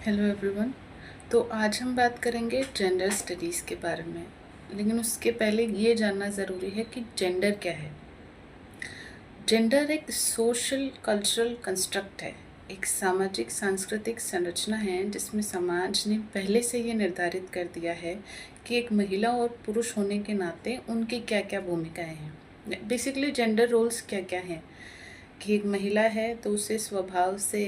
Hello everyone. तो आज हम बात करेंगे जेंडर स्टडीज़ के बारे में, लेकिन उसके पहले ये जानना ज़रूरी है कि जेंडर क्या है। जेंडर एक सोशल कल्चरल कंस्ट्रक्ट है, एक सामाजिक सांस्कृतिक संरचना है जिसमें समाज ने पहले से ये निर्धारित कर दिया है कि एक महिला और पुरुष होने के नाते उनकी क्या क्या भूमिकाएं हैं। बेसिकली जेंडर रोल्स क्या क्या हैं कि एक महिला है तो उसे स्वभाव से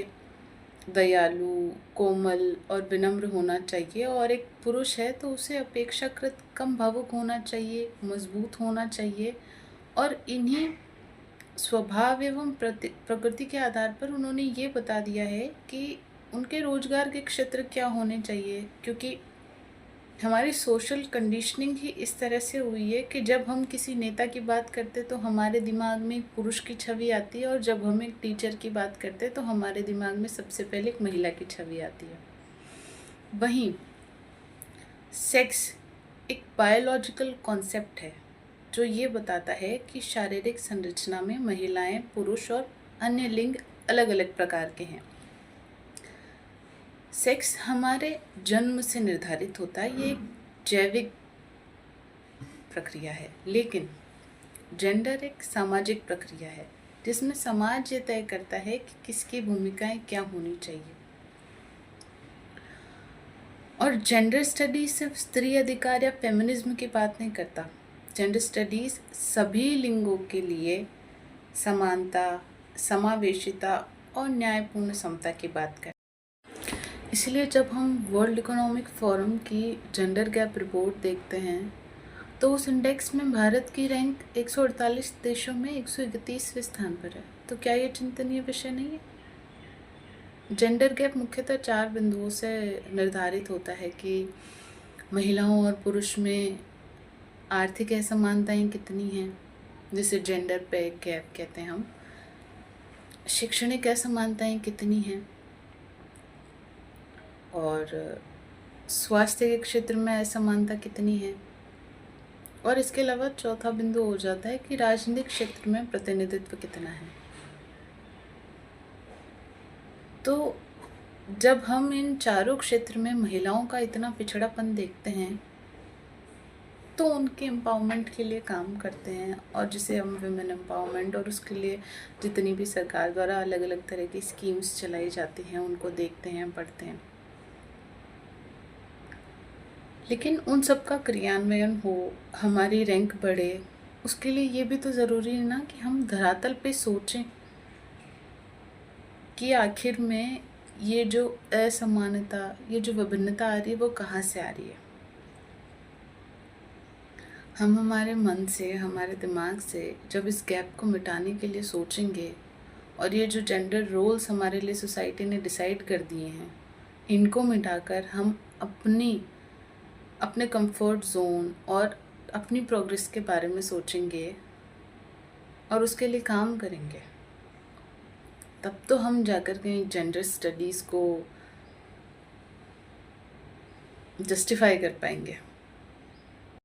दयालु, कोमल और विनम्र होना चाहिए, और एक पुरुष है तो उसे अपेक्षाकृत कम भावुक होना चाहिए, मजबूत होना चाहिए। और इन्हीं स्वभाव एवं प्रकृति के आधार पर उन्होंने ये बता दिया है कि उनके रोजगार के क्षेत्र क्या होने चाहिए, क्योंकि हमारी सोशल कंडीशनिंग ही इस तरह से हुई है कि जब हम किसी नेता की बात करते तो हमारे दिमाग में एक पुरुष की छवि आती है, और जब हम एक टीचर की बात करते तो हमारे दिमाग में सबसे पहले एक महिला की छवि आती है। वहीं सेक्स एक बायोलॉजिकल कॉन्सेप्ट है जो ये बताता है कि शारीरिक संरचना में महिलाएं, पुरुष और अन्य लिंग अलग अलग प्रकार के हैं। सेक्स हमारे जन्म से निर्धारित होता है, ये एक जैविक प्रक्रिया है, लेकिन जेंडर एक सामाजिक प्रक्रिया है जिसमें समाज ये तय करता है कि किसकी भूमिकाएं क्या होनी चाहिए। और जेंडर स्टडीज सिर्फ स्त्री अधिकार या फेमिनिज्म की बात नहीं करता। जेंडर स्टडीज सभी लिंगों के लिए समानता, समावेशिता और न्यायपूर्ण समता की बात करता है। इसलिए जब हम वर्ल्ड इकोनॉमिक फोरम की जेंडर गैप रिपोर्ट देखते हैं तो उस इंडेक्स में भारत की रैंक 148 देशों में 131वें स्थान पर है। तो क्या ये चिंतनीय विषय नहीं है? जेंडर गैप मुख्यतः 4 बिंदुओं से निर्धारित होता है कि महिलाओं और पुरुष में आर्थिक असमानताएं कितनी हैं, जिसे जेंडर पे गैप कहते हैं हम। शैक्षणिक असमानताएं कितनी हैं, और स्वास्थ्य के क्षेत्र में असमानता कितनी है। और इसके अलावा चौथा बिंदु हो जाता है कि राजनीतिक क्षेत्र में प्रतिनिधित्व कितना है। तो जब हम इन चारों क्षेत्र में महिलाओं का इतना पिछड़ापन देखते हैं तो उनके एम्पावरमेंट के लिए काम करते हैं, और जिसे हम वुमेन एम्पावरमेंट, और उसके लिए जितनी भी सरकार द्वारा अलग अलग तरह की स्कीम्स चलाई जाती हैं उनको देखते हैं, पढ़ते हैं। लेकिन उन सब का क्रियान्वयन हो, हमारी रैंक बढ़े, उसके लिए ये भी तो ज़रूरी है ना कि हम धरातल पे सोचें कि आखिर में ये जो असमानता, ये जो विभिन्नता आ रही है वो कहाँ से आ रही है। हम हमारे मन से, हमारे दिमाग से जब इस गैप को मिटाने के लिए सोचेंगे, और ये जो जेंडर रोल्स हमारे लिए सोसाइटी ने डिसाइड कर दिए हैं, इनको मिटाकर हम अपने कंफर्ट जोन और अपनी प्रोग्रेस के बारे में सोचेंगे और उसके लिए काम करेंगे, तब तो हम जाकर के जेंडर स्टडीज़ को जस्टिफाई कर पाएंगे।